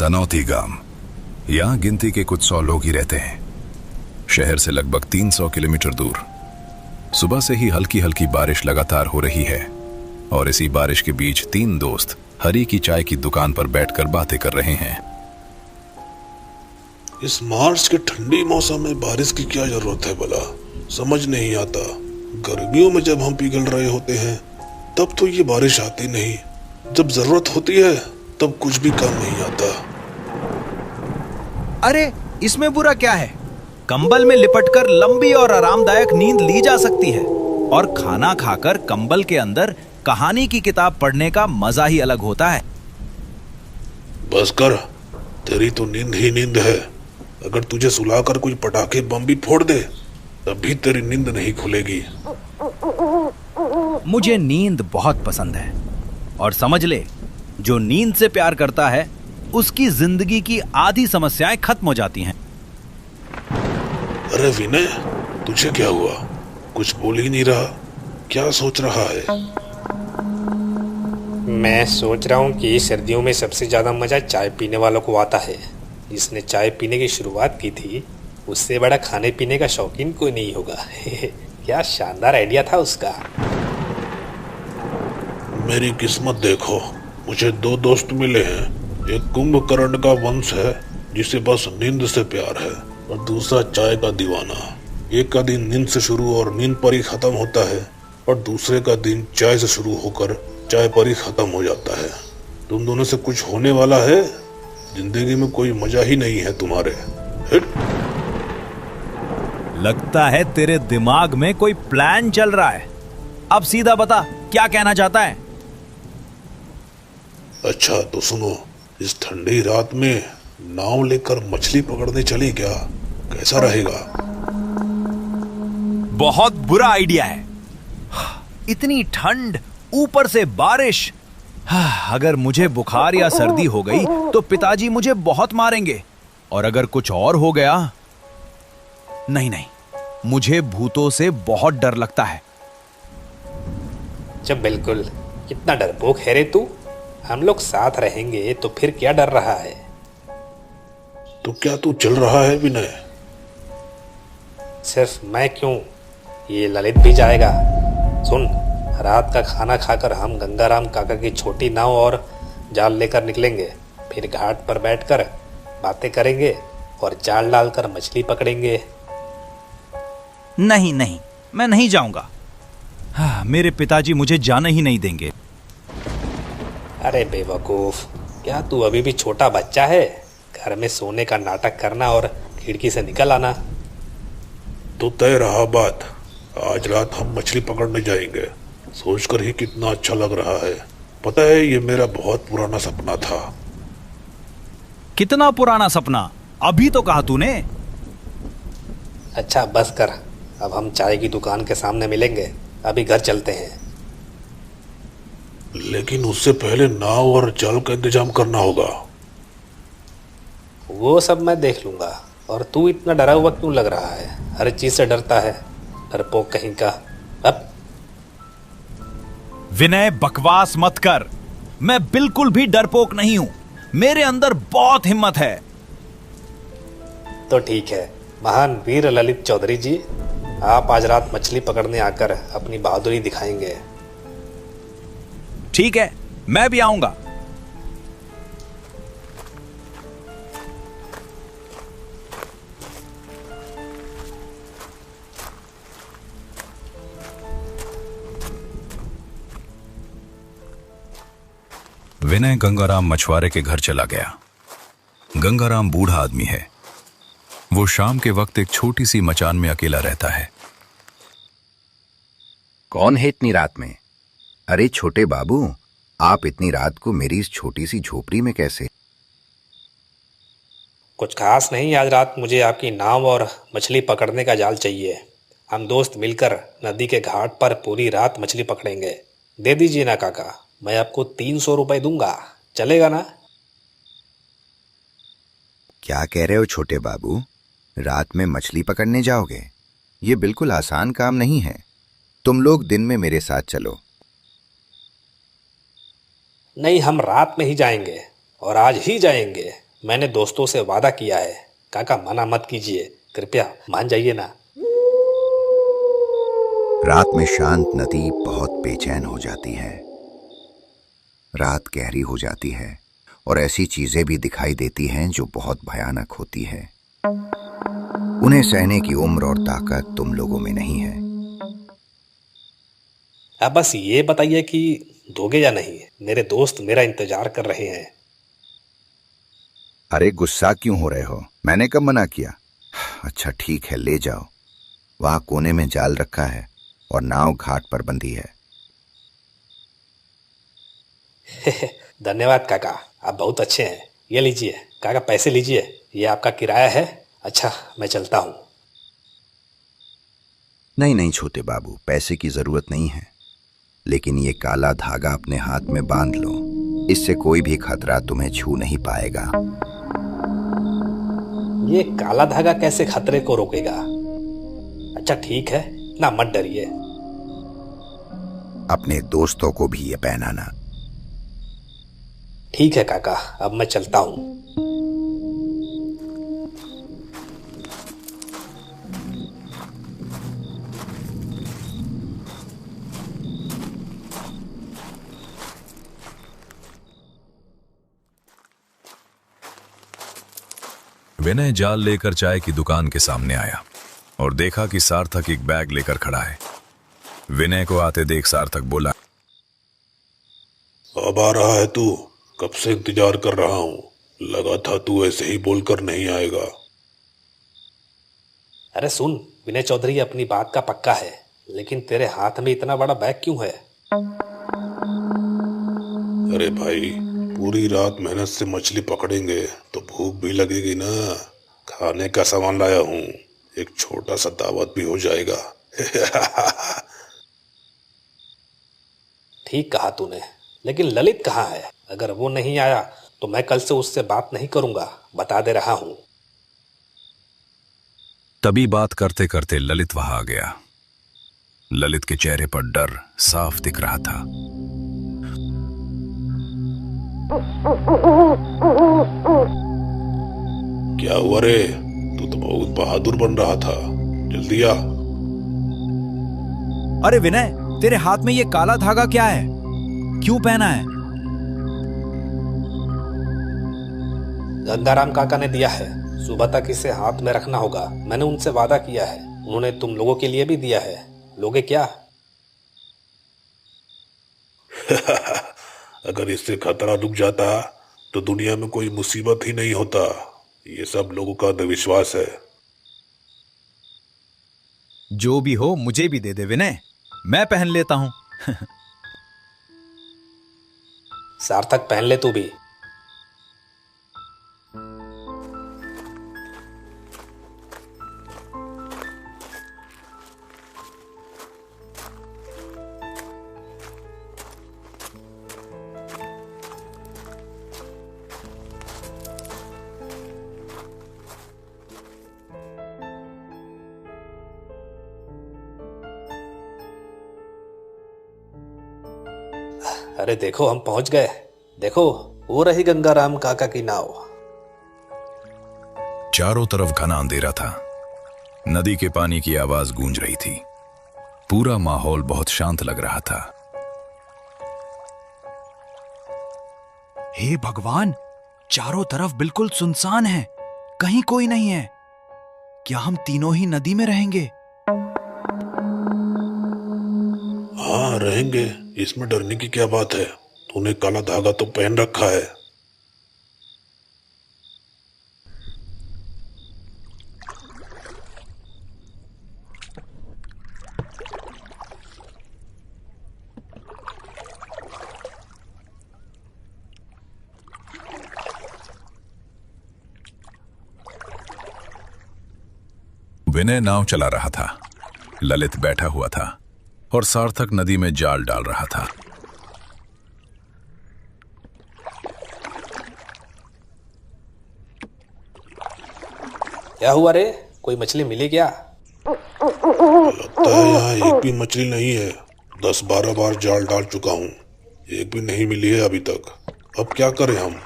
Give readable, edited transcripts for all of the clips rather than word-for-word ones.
धनौती गांव। यहाँ गिनती के कुछ 100 लोग ही रहते हैं, शहर से लगभग 300 किलोमीटर दूर। सुबह से ही हल्की हल्की बारिश लगातार हो रही है और इसी बारिश के बीच 3 दोस्त हरी की चाय की दुकान पर बैठकर बातें कर रहे हैं। इस मार्च के ठंडी मौसम में बारिश की क्या जरूरत है भला, समझ नहीं आता। गर्मियों में जब हम पिघल रहे होते हैं तब तो ये बारिश आती नहीं, जब जरूरत होती है तब कुछ भी काम नहीं आता। अरे इसमें बुरा क्या है? कंबल में लिपटकर लंबी और आरामदायक नींद ली जा सकती है और खाना खाकर कंबल के अंदर कहानी की किताब पढ़ने का मजा ही अलग होता है। बस कर, तेरी तो नींद ही नींद है। अगर तुझे सुलाकर कुछ पटाखे बम भी फोड़ दे तब भी तेरी नींद नहीं खुलेगी। मुझे नींद बहुत पसंद है और समझ ले, जो नींद से प्यार करता है उसकी जिंदगी की आधी समस्याएं खत्म हो जाती हैं। अरे विनय, तुझे क्या हुआ? कुछ बोल ही नहीं रहा, क्या सोच रहा है? मैं सोच रहा हूँ कि सर्दियों में सबसे ज़्यादा मज़ा चाय पीने वालों को आता है। जिसने चाय पीने की शुरुआत की थी उससे बड़ा खाने पीने का शौकीन कोई नहीं होगा। क्या शानदार आइडिया था उसका। मेरी किस्मत देखो, मुझे 2 दोस्त मिले हैं। एक कुंभकर्ण का वंश है जिसे बस नींद से प्यार है, और दूसरा चाय का दीवाना। एक का दिन नींद से शुरू और नींद पर ही खत्म होता है, और दूसरे का दिन चाय से शुरू होकर चाय पर ही खत्म हो जाता है। तुम दोनों से कुछ होने वाला है? जिंदगी में कोई मजा ही नहीं है तुम्हारे। हिट। लगता है तेरे दिमाग में कोई प्लान चल रहा है। अब सीधा बता, क्या कहना चाहता है? अच्छा तो सुनो, इस ठंडी रात में नाव लेकर मछली पकड़ने चले क्या? कैसा रहेगा? बहुत बुरा आइडिया है। इतनी ठंड, ऊपर से बारिश। अगर मुझे बुखार या सर्दी हो गई तो पिताजी मुझे बहुत मारेंगे, और अगर कुछ और हो गया, नहीं, मुझे भूतों से बहुत डर लगता है। जब बिल्कुल, कितना डरपोक है रे तू। हम लोग साथ रहेंगे तो फिर क्या डर रहा है? तो क्या तू चल रहा है विनय? सिर्फ मैं क्यों, ये ललित भी जाएगा। सुन, रात का खाना खाकर हम गंगाराम काका की छोटी नाव और जाल लेकर निकलेंगे। फिर घाट पर बैठकर बातें करेंगे और जाल डालकर मछली पकड़ेंगे। नहीं, मैं नहीं जाऊंगा। मेरे पिताजी मुझे जाने ही नहीं देंगे। अरे बेवकूफ, क्या तू अभी भी छोटा बच्चा है? घर में सोने का नाटक करना और खिड़की से निकल आना। तो तय रहा बात, आज रात हम मछली पकड़ने जाएंगे। सोचकर ही कितना अच्छा लग रहा है। पता है, ये मेरा बहुत पुराना सपना था। कितना पुराना सपना? अभी तो कहा तूने। अच्छा बस कर, अब हम चाय की दुकान के सामने मिलेंगे। अभी घर चलते हैं। लेकिन उससे पहले नाव और जाल का इंतजाम करना होगा। वो सब मैं देख लूंगा। और तू इतना डरा हुआ क्यों लग रहा है? हर चीज से डरता है, डरपोक कहीं का। अब विनय, बकवास मत कर। मैं बिल्कुल भी डरपोक नहीं हूं। मेरे अंदर बहुत हिम्मत है। तो ठीक है, महान वीर ललित चौधरी जी, आप आज रात मछली पकड़ने आकर अपनी बहादुरी दिखाएंगे। ठीक है, मैं भी आऊंगा। विनय गंगाराम मछुआरे के घर चला गया। गंगाराम बूढ़ा आदमी है। वो शाम के वक्त एक छोटी सी मचान में अकेला रहता है। कौन है इतनी रात में? अरे छोटे बाबू, आप इतनी रात को मेरी इस छोटी सी झोपड़ी में कैसे? कुछ खास नहीं, आज रात मुझे आपकी नाव और मछली पकड़ने का जाल चाहिए। हम दोस्त मिलकर नदी के घाट पर पूरी रात मछली पकड़ेंगे। दे दीजिए ना काका, मैं आपको 300 रुपए दूंगा। चलेगा ना? क्या कह रहे हो छोटे बाबू? रात में मछली पकड़ने जाओगे? ये बिल्कुल आसान काम नहीं है। तुम लोग दिन में मेरे साथ चलो। नहीं, हम रात में ही जाएंगे और आज ही जाएंगे। मैंने दोस्तों से वादा किया है। काका मना मत कीजिए, कृपया मान जाइए ना। रात में शांत नदी बहुत बेचैन हो जाती है। रात गहरी हो जाती है और ऐसी चीजें भी दिखाई देती हैं जो बहुत भयानक होती है। उन्हें सहने की उम्र और ताकत तुम लोगों में नहीं है। आप बस ये बताइए कि दोगे या नहीं, मेरे दोस्त मेरा इंतजार कर रहे हैं। अरे गुस्सा क्यों हो रहे हो? मैंने कब मना किया? अच्छा ठीक है, ले जाओ। वहां कोने में जाल रखा है और नाव घाट पर बंधी है। धन्यवाद काका, आप बहुत अच्छे हैं। ये लीजिए काका, पैसे लीजिए, ये आपका किराया है। अच्छा मैं चलता हूँ। नहीं नहीं छोटे बाबू, पैसे की जरूरत नहीं है, लेकिन ये काला धागा अपने हाथ में बांध लो। इससे कोई भी खतरा तुम्हें छू नहीं पाएगा। ये काला धागा कैसे खतरे को रोकेगा? अच्छा ठीक है, ना मत डरिए। अपने दोस्तों को भी ये पहनाना। ठीक है काका, अब मैं चलता हूँ। विनय जाल लेकर चाय की दुकान के सामने आया और देखा कि सार्थक एक बैग लेकर खड़ा है। विनय को आते देख सार्थक बोला, अब आ रहा है तू? कब से इंतजार कर रहा हूँ। लगा था तू ऐसे ही बोलकर नहीं आएगा। अरे सुन, विनय चौधरी अपनी बात का पक्का है, लेकिन तेरे हाथ में इतना बड़ा बैग क्यों है? अरे भाई, पूरी रात मेहनत से मछली पकड़ेंगे तो भूख भी लगेगी ना। खाने का सामान लाया हूँ, एक छोटा सा दावत भी हो जाएगा। ठीक कहा तूने, लेकिन ललित कहाँ है? अगर वो नहीं आया तो मैं कल से उससे बात नहीं करूंगा, बता दे रहा हूं। तभी बात करते करते ललित वहां आ गया। ललित के चेहरे पर डर साफ दिख रहा था। क्या हुआ रे? तू तो बहुत बहादुर बन रहा था, जल्दी आ। अरे विनय, तेरे हाथ में ये काला धागा क्या है? क्यों पहना है? गंगाराम काका ने दिया है, सुबह तक इसे हाथ में रखना होगा। मैंने उनसे वादा किया है, उन्होंने तुम लोगों के लिए भी दिया है। लोगे क्या? अगर इससे खतरा रुक जाता तो दुनिया में कोई मुसीबत ही नहीं होता। ये सब लोगों का अंधविश्वास है। जो भी हो मुझे भी दे दे विनय, मैं पहन लेता हूं। सार्थक पहन ले तू भी। अरे देखो हम पहुंच गए। देखो वो रही गंगाराम काका की नाव। चारों तरफ घना अंधेरा था। नदी के पानी की आवाज गूंज रही थी। पूरा माहौल बहुत शांत लग रहा था। हे भगवान, चारों तरफ बिल्कुल सुनसान है, कहीं कोई नहीं है। क्या हम तीनों ही नदी में रहेंगे? हाँ रहेंगे, इसमें डरने की क्या बात है। तूने काला धागा तो पहन रखा है। विनय नाव चला रहा था, ललित बैठा हुआ था और सार्थक नदी में जाल डाल रहा था। क्या हुआ रे, कोई मछली मिली क्या? लगता है यहाँ एक भी मछली नहीं है। 10-12 बार जाल डाल चुका हूँ, एक भी नहीं मिली है अभी तक। अब क्या करें हम?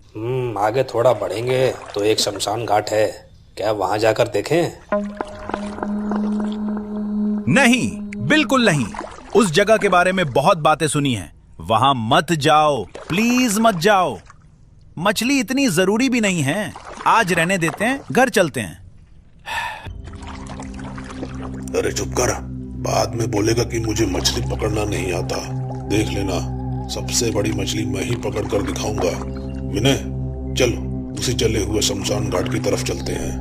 आगे थोड़ा बढ़ेंगे तो एक शमशान घाट है, क्या वहां जाकर देखें? नहीं, बिल्कुल नहीं। उस जगह के बारे में बहुत बातें सुनी हैं। वहां मत जाओ, प्लीज मत जाओ। मछली इतनी जरूरी भी नहीं है। आज रहने देते हैं, घर चलते हैं। अरे चुप कर, बाद में बोलेगा कि मुझे मछली पकड़ना नहीं आता। देख लेना, सबसे बड़ी मछली मैं ही पकड़ कर दिखाऊंगा। विनय, चल उसी चले हुए शमशान घाट की तरफ चलते हैं।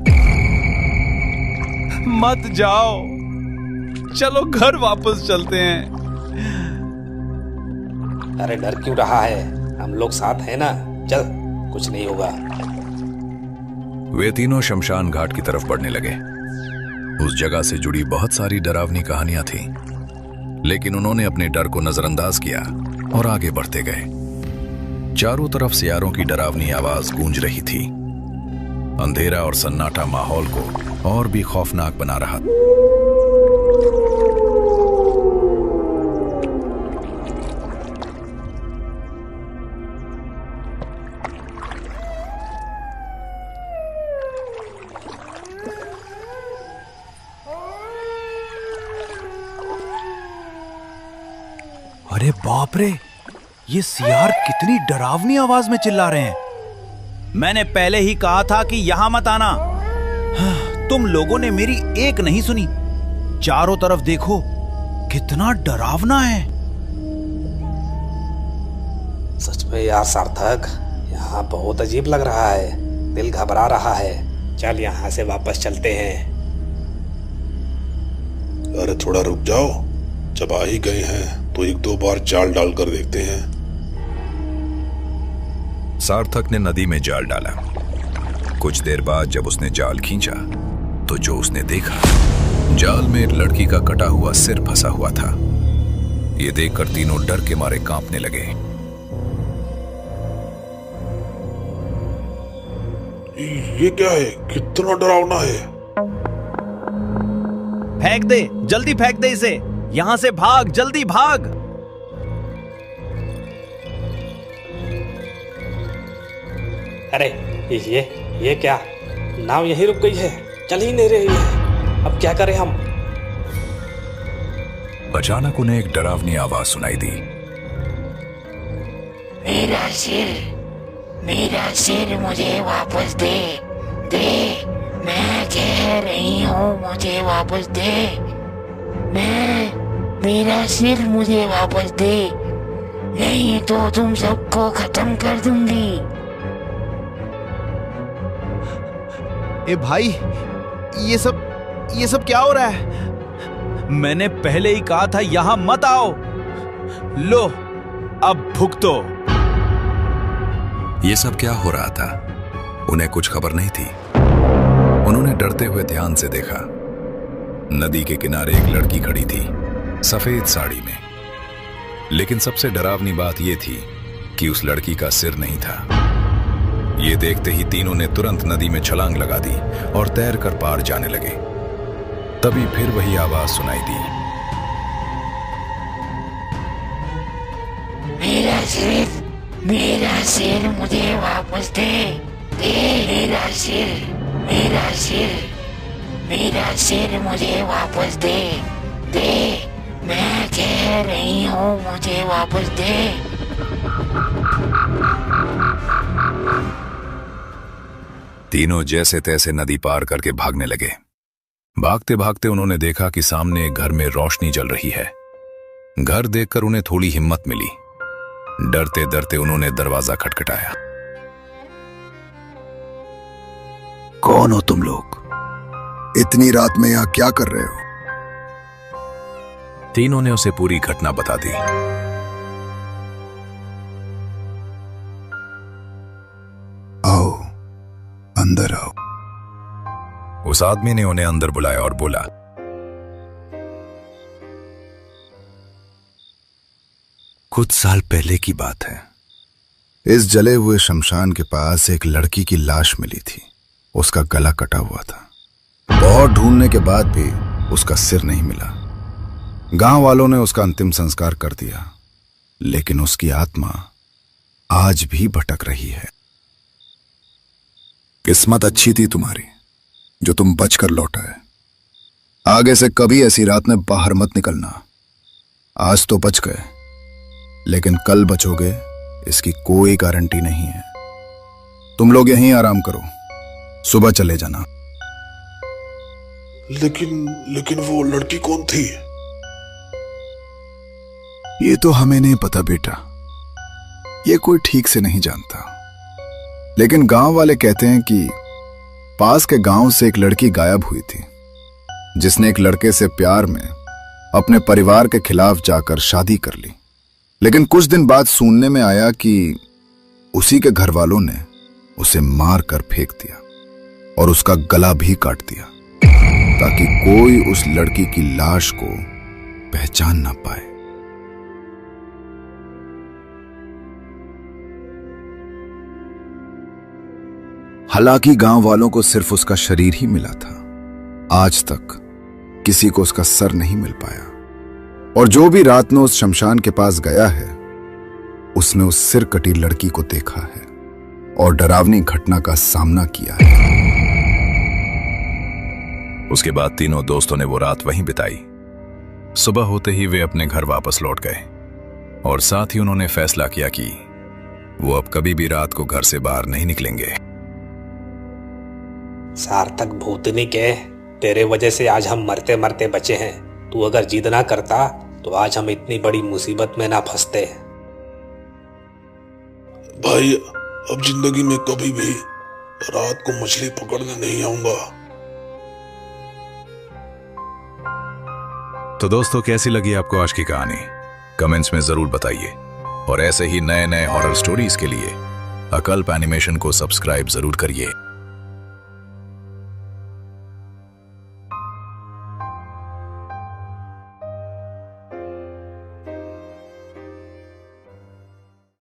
मत जाओ, चलो घर वापस चलते हैं। अरे डर क्यों रहा है, हम लोग साथ हैं ना, चल कुछ नहीं होगा। वे तीनों शमशान घाट की तरफ बढ़ने लगे। उस जगह से जुड़ी बहुत सारी डरावनी कहानियां थीं, लेकिन उन्होंने अपने डर को नजरअंदाज किया और आगे बढ़ते गए। चारों तरफ सियारों की डरावनी आवाज गूंज रही थी। अंधेरा और सन्नाटा माहौल को और भी खौफनाक बना रहा था। अरे बाप रे, ये सियार कितनी डरावनी आवाज में चिल्ला रहे हैं। मैंने पहले ही कहा था कि यहां मत आना। तुम लोगों ने मेरी एक नहीं सुनी। चारों तरफ देखो, कितना डरावना है। सच में यार सार्थक, यहाँ बहुत अजीब लग रहा है, दिल घबरा रहा है। चल यहाँ से वापस चलते हैं। अरे थोड़ा रुक जाओ, जब आ ही गए हैं तो एक दो बार जाल डालकर देखते हैं। सार्थक ने नदी में जाल डाला। कुछ देर बाद जब उसने जाल खींचा तो जो उसने देखा, जाल में एक लड़की का कटा हुआ सिर फंसा हुआ था। ये देखकर तीनों डर के मारे कांपने लगे। ये क्या है, कितना डरावना है। फेंक दे, जल्दी फेंक दे इसे। यहां से भाग, जल्दी भाग। अरे ये क्या, नाव यहीं रुक गई है, चल ही नहीं रही है। अब क्या करें हम? अचानक उन्हें एक डरावनी आवाज सुनाई दी। मेरा सिर मुझे वापस दे, मैं कह रही हूँ मुझे वापस दे, मेरा सिर मुझे वापस दे, नहीं तो तुम सबको खत्म कर दूंगी। ए भाई, ये सब क्या हो रहा है? मैंने पहले ही कहा था यहां मत आओ। लो, अब भुगतो। ये सब क्या हो रहा था, उन्हें कुछ खबर नहीं थी। उन्होंने डरते हुए ध्यान से देखा। नदी के किनारे एक लड़की खड़ी थी, सफेद साड़ी में। लेकिन सबसे डरावनी बात यह थी कि उस लड़की का सिर नहीं था। ये देखते ही तीनों ने तुरंत नदी में छलांग लगा दी और तैरकर पार जाने लगे। तभी फिर वही आवाज सुनाई दी। मेरा सिर मुझे वापस दे, मेरा सिर मुझे वापस दे, मैं कह रही हूँ मुझे वापस दे। तीनों जैसे तैसे नदी पार करके भागने लगे। भागते भागते उन्होंने देखा कि सामने एक घर में रोशनी जल रही है। घर देखकर उन्हें थोड़ी हिम्मत मिली। डरते डरते उन्होंने दरवाजा खटखटाया। कौन हो तुम लोग? इतनी रात में यहां क्या कर रहे हो? तीनों ने उसे पूरी घटना बता दी। आओ, अंदर आओ। उस आदमी ने उन्हें अंदर बुलाया और बोला, कुछ साल पहले की बात है। इस जले हुए शमशान के पास एक लड़की की लाश मिली थी। उसका गला कटा हुआ था। बहुत ढूंढने के बाद भी उसका सिर नहीं मिला। गांव वालों ने उसका अंतिम संस्कार कर दिया, लेकिन उसकी आत्मा आज भी भटक रही है। किस्मत अच्छी थी तुम्हारी जो तुम बचकर लौट आए। आगे से कभी ऐसी रात में बाहर मत निकलना। आज तो बच गए, लेकिन कल बचोगे इसकी कोई गारंटी नहीं है। तुम लोग यहीं आराम करो, सुबह चले जाना। लेकिन वो लड़की कौन थी? ये तो हमें नहीं पता बेटा, ये कोई ठीक से नहीं जानता। लेकिन गांव वाले कहते हैं कि पास के गांव से एक लड़की गायब हुई थी, जिसने एक लड़के से प्यार में अपने परिवार के खिलाफ जाकर शादी कर ली। लेकिन कुछ दिन बाद सुनने में आया कि उसी के घर वालों ने उसे मार कर फेंक दिया और उसका गला भी काट दिया, ताकि कोई उस लड़की की लाश को पहचान ना पाए। हालांकि गांव वालों को सिर्फ उसका शरीर ही मिला था। आज तक किसी को उसका सर नहीं मिल पाया। और जो भी रात में उस शमशान के पास गया है, उसने उस सिर कटी लड़की को देखा है और डरावनी घटना का सामना किया है। उसके बाद तीनों दोस्तों ने वो रात वहीं बिताई। सुबह होते ही वे अपने घर वापस लौट गए और साथ ही उन्होंने फैसला किया कि वो अब कभी भी रात को घर से बाहर नहीं निकलेंगे। सार्थक भूतनी के, तेरे वजह से आज हम मरते मरते बचे हैं। तू अगर जिद ना करता तो आज हम इतनी बड़ी मुसीबत में ना फंसते। भाई, अब जिंदगी में कभी भी रात को मछली पकड़ने नहीं आऊंगा। तो दोस्तों, कैसी लगी आपको आज की कहानी? कमेंट्स में जरूर बताइए। और ऐसे ही नए नए हॉरर स्टोरीज के लिए अकल्प एनिमेशन को सब्सक्राइब जरूर करिए।